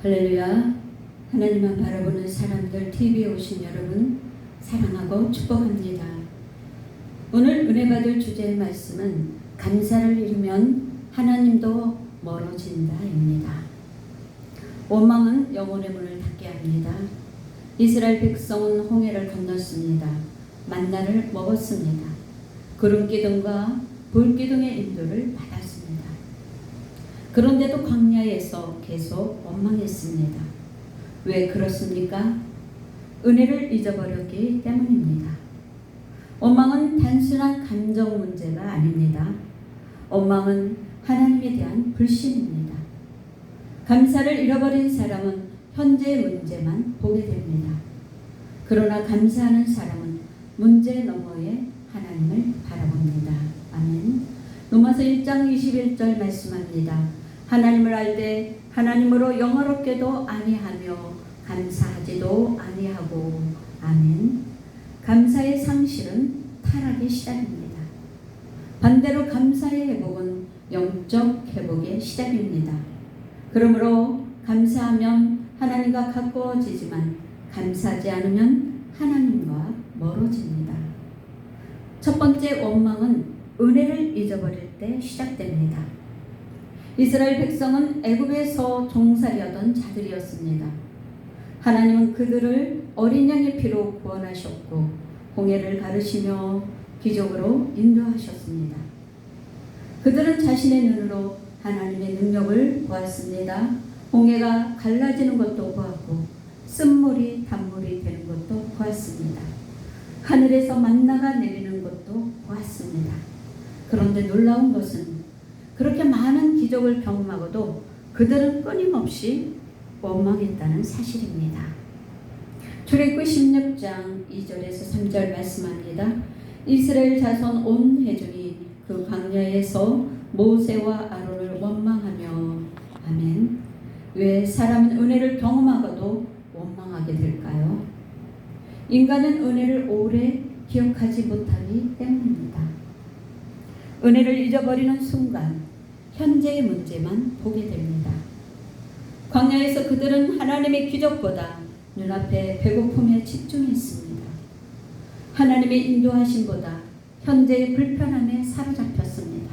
할렐루야. 하나님만 바라보는 사람들 TV에 오신 여러분 사랑하고 축복합니다. 오늘 은혜 받을 주제의 말씀은 감사를 잃으면 하나님도 멀어진다입니다. 원망은 영혼의 문을 닫게 합니다. 이스라엘 백성은 홍해를 건넜습니다. 만나를 먹었습니다. 구름기둥과 불기둥의 인도를 받았습니다. 그런데도 광야에서 계속 원망했습니다. 왜 그렇습니까? 은혜를 잊어버렸기 때문입니다. 원망은 단순한 감정 문제가 아닙니다. 원망은 하나님에 대한 불신입니다. 감사를 잃어버린 사람은 현재의 문제만 보게 됩니다. 그러나 감사하는 사람은 문제 너머에 하나님을 바라봅니다. 아멘. 로마서 1장 21절 말씀합니다. 하나님을 알되 하나님으로 영화롭게도 아니하며 감사하지도 아니하고. 아멘. 감사의 상실은 타락의 시작입니다. 반대로 감사의 회복은 영적 회복의 시작입니다. 그러므로 감사하면 하나님과 가까워지지만 감사하지 않으면 하나님과 멀어집니다. 첫 번째 원망은 은혜를 잊어버릴 때 시작됩니다. 이스라엘 백성은 애굽에서 종살이하던 자들이었습니다. 하나님은 그들을 어린 양의 피로 구원하셨고 홍해를 가르시며 기적으로 인도하셨습니다. 그들은 자신의 눈으로 하나님의 능력을 보았습니다. 홍해가 갈라지는 것도 보았고 쓴물이 단물이 되는 것도 보았습니다. 하늘에서 만나가 내리는 것도 보았습니다. 그런데 놀라운 것은 그렇게 많은 기적을 경험하고도 그들은 끊임없이 원망했다는 사실입니다. 출애굽기 16장 2절에서 3절 말씀합니다. 이스라엘 자손 온 회중이 그 광야에서 모세와 아론을 원망하며. 아멘. 왜 사람은 은혜를 경험하고도 원망하게 될까요? 인간은 은혜를 오래 기억하지 못하기 때문입니다. 은혜를 잊어버리는 순간 현재의 문제만 보게 됩니다. 광야에서 그들은 하나님의 기적보다 눈앞의 배고픔에 집중했습니다. 하나님의 인도하심보다 현재의 불편함에 사로잡혔습니다.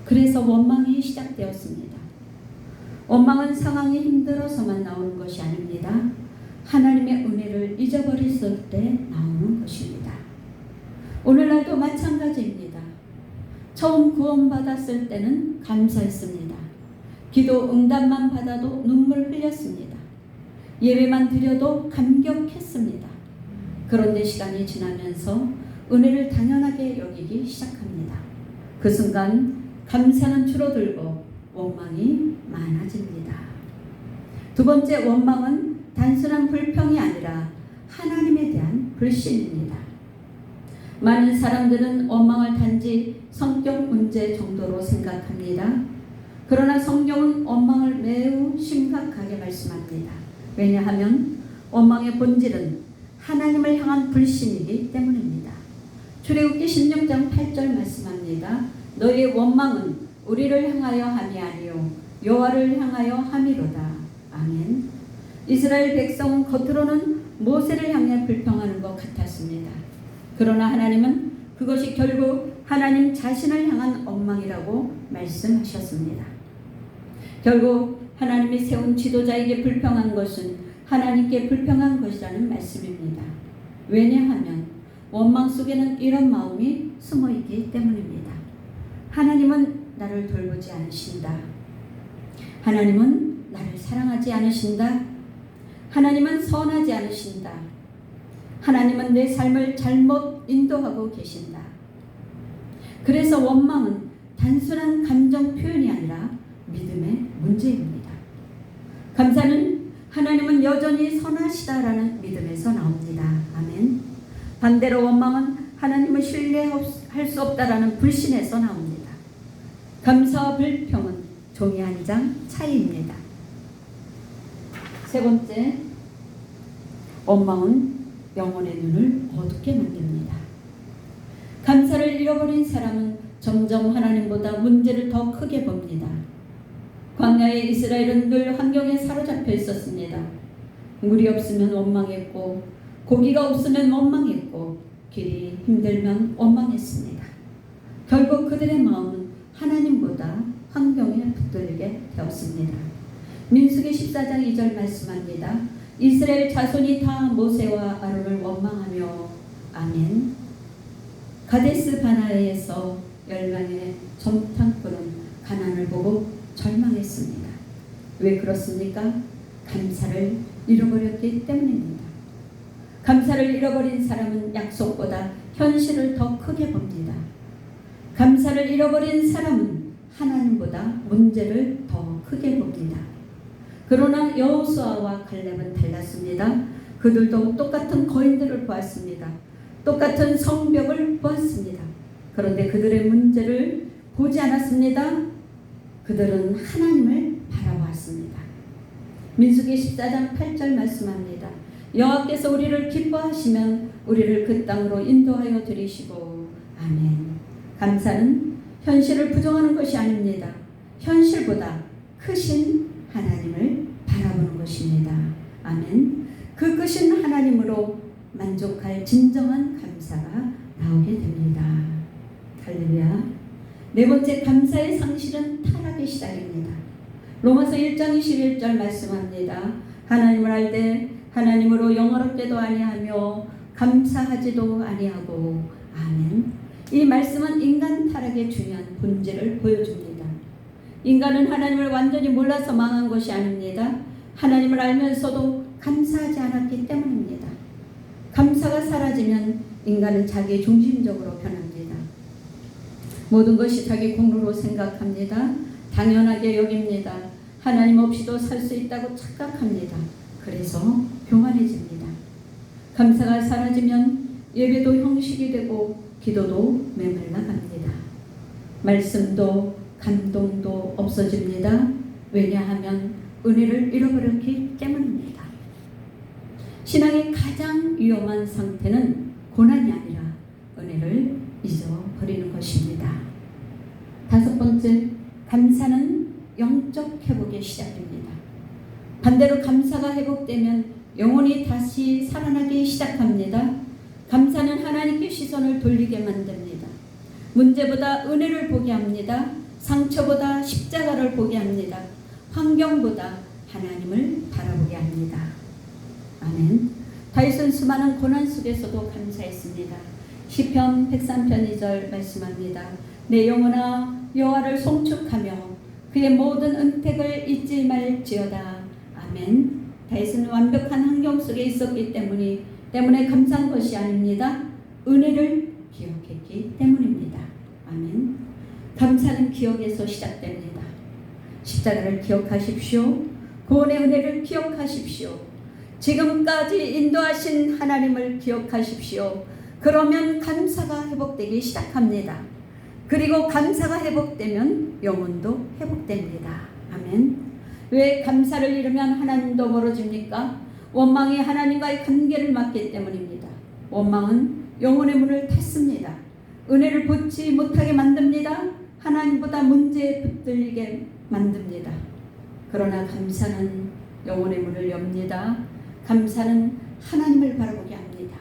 그래서 원망이 시작되었습니다. 원망은 상황이 힘들어서만 나오는 것이 아닙니다. 하나님의 은혜를 잊어버렸을 때 나오는 것입니다. 오늘날도 마찬가지입니다. 처음 구원받았을 때는 감사했습니다. 기도 응답만 받아도 눈물 흘렸습니다. 예배만 드려도 감격했습니다. 그런데 시간이 지나면서 은혜를 당연하게 여기기 시작합니다. 그 순간 감사는 줄어들고 원망이 많아집니다. 두 번째 원망은 단순한 불평이 아니라 하나님에 대한 불신입니다. 많은 사람들은 원망을 단지 성격 문제 정도로 생각합니다. 그러나 성경은 원망을 매우 심각하게 말씀합니다. 왜냐하면 원망의 본질은 하나님을 향한 불신이기 때문입니다. 출애굽기 16장 8절 말씀합니다. 너희의 원망은 우리를 향하여 함이 아니요 여호와를 향하여 함이로다. 아멘. 이스라엘 백성은 겉으로는 모세를 향해 불평하는 것 같았습니다. 그러나 하나님은 그것이 결국 하나님 자신을 향한 원망이라고 말씀하셨습니다. 결국 하나님이 세운 지도자에게 불평한 것은 하나님께 불평한 것이라는 말씀입니다. 왜냐하면 원망 속에는 이런 마음이 숨어 있기 때문입니다. 하나님은 나를 돌보지 않으신다. 하나님은 나를 사랑하지 않으신다. 하나님은 선하지 않으신다. 하나님은 내 삶을 잘못 인도하고 계신다. 그래서 원망은 단순한 감정 표현이 아니라 믿음의 문제입니다. 감사는 하나님은 여전히 선하시다라는 믿음에서 나옵니다. 아멘. 반대로 원망은 하나님을 신뢰할 수 없다라는 불신에서 나옵니다. 감사와 불평은 종이 한 장 차이입니다. 세 번째, 원망은 영혼의 눈을 어둡게 만듭니다. 감사를 잃어버린 사람은 점점 하나님보다 문제를 더 크게 봅니다. 광야의 이스라엘은 늘 환경에 사로잡혀 있었습니다. 물이 없으면 원망했고 고기가 없으면 원망했고 길이 힘들면 원망했습니다. 결국 그들의 마음은 하나님보다 환경에 붙들리게 되었습니다. 민수기 14장 2절 말씀합니다. 이스라엘 자손이 다 모세와 아론을 원망하며 아멘. 가데스 바네아에서 10명의 정탐꾼은 가나안을 보고 절망했습니다. 왜 그렇습니까? 감사를 잃어버렸기 때문입니다. 감사를 잃어버린 사람은 약속보다 현실을 더 크게 봅니다. 감사를 잃어버린 사람은 하나님보다 문제를 더 크게 봅니다. 그러나 여호수아와 갈렙은 달랐습니다. 그들도 똑같은 거인들을 보았습니다. 똑같은 성벽을 보았습니다. 그런데 그들의 문제를 보지 않았습니다. 그들은 하나님을 바라보았습니다. 민수기 14장 8절 말씀합니다. 여호와께서 우리를 기뻐하시면 우리를 그 땅으로 인도하여 들이시고 아멘. 감사는 현실을 부정하는 것이 아닙니다. 현실보다 크신 하나님을 바라보는 것입니다. 아멘. 그 크신 하나님으로 만족할 진정한 감사가 나오게 됩니다. 할렐루야. 네 번째 감사의 상실은 타락의 시작입니다. 로마서 1장 21절 말씀합니다. 하나님을 알되 하나님으로 영화롭게도 아니하며 감사하지도 아니하고 아멘. 이 말씀은 인간 타락의 중요한 본질을 보여줍니다. 인간은 하나님을 완전히 몰라서 망한 것이 아닙니다. 하나님을 알면서도 감사하지 않았기 때문입니다. 감사가 사라지면 인간은 자기 중심적으로 변합니다. 모든 것이 자기 공로로 생각합니다. 당연하게 여깁니다. 하나님 없이도 살 수 있다고 착각합니다. 그래서 교만해집니다. 감사가 사라지면 예배도 형식이 되고 기도도 메말라갑니다. 말씀도 감동도 없어집니다. 왜냐하면 은혜를 잃어버렸기 때문입니다. 신앙의 가장 위험한 상태는 고난이 아니라 은혜를 잊어버리는 것입니다. 다섯 번째, 감사는 영적 회복의 시작입니다. 반대로 감사가 회복되면 영혼이 다시 살아나기 시작합니다. 감사는 하나님께 시선을 돌리게 만듭니다. 문제보다 은혜를 보게 합니다. 상처보다 십자가를 보게 합니다. 환경보다 하나님을 바라보게 합니다. 아멘. 다윗은 수많은 고난 속에서도 감사했습니다. 시편 103편 2절 말씀합니다. 내 영혼아 여호와를 송축하며 그의 모든 은택을 잊지 말지어다. 아멘. 다윗은 완벽한 환경 속에 있었기 때문에 감사한 것이 아닙니다. 은혜를 기억했기 때문입니다. 아멘. 감사는 기억에서 시작됩니다. 십자가를 기억하십시오. 구원의 은혜를 기억하십시오. 지금까지 인도하신 하나님을 기억하십시오. 그러면 감사가 회복되기 시작합니다. 그리고 감사가 회복되면 영혼도 회복됩니다. 아멘. 왜 감사를 잃으면 하나님도 멀어집니까? 원망이 하나님과의 관계를 막기 때문입니다. 원망은 영혼의 문을 닫습니다. 은혜를 보지 못하게 만듭니다. 하나님보다 문제에 붙들리게 만듭니다. 그러나 감사는 영혼의 문을 엽니다. 감사는 하나님을 바라보게 합니다.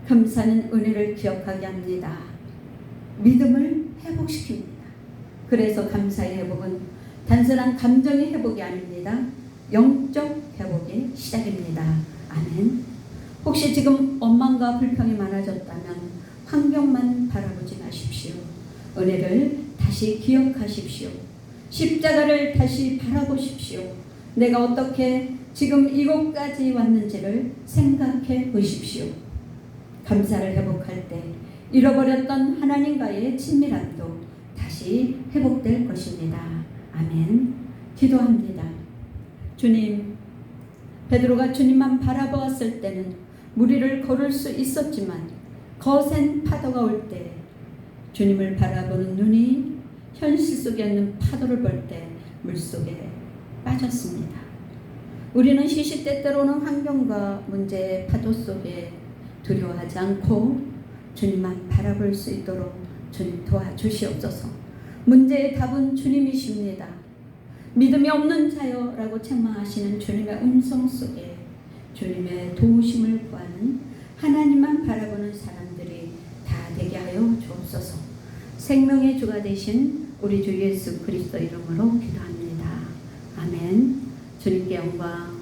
감사는 은혜를 기억하게 합니다. 믿음을 회복시킵니다. 그래서 감사의 회복은 단순한 감정의 회복이 아닙니다. 영적 회복의 시작입니다. 아멘. 혹시 지금 원망과 불평이 많아졌다면 환경만 바라보지 마십시오. 은혜를 다시 기억하십시오. 십자가를 다시 바라보십시오. 내가 어떻게 지금 이곳까지 왔는지를 생각해 보십시오. 감사를 회복할 때 잃어버렸던 하나님과의 친밀함도 다시 회복될 것입니다. 아멘. 기도합니다. 주님, 베드로가 주님만 바라보았을 때는 물 위를 걸을 수 있었지만 거센 파도가 올 때 주님을 바라보는 눈이 현실 속에 있는 파도를 볼 때 물속에 빠졌습니다. 우리는 시시때때로는 환경과 문제의 파도 속에 두려워하지 않고 주님만 바라볼 수 있도록 주님 도와주시옵소서. 문제의 답은 주님이십니다. 믿음이 없는 자여라고 책망하시는 주님의 음성 속에 주님의 도우심을 구하는 하나님만 바라보는 사람들이 다 되게 하여 주옵소서. 생명의 주가 되신 우리 주 예수 그리스도 이름으로 기도합니다. 아멘. 주님께 영광.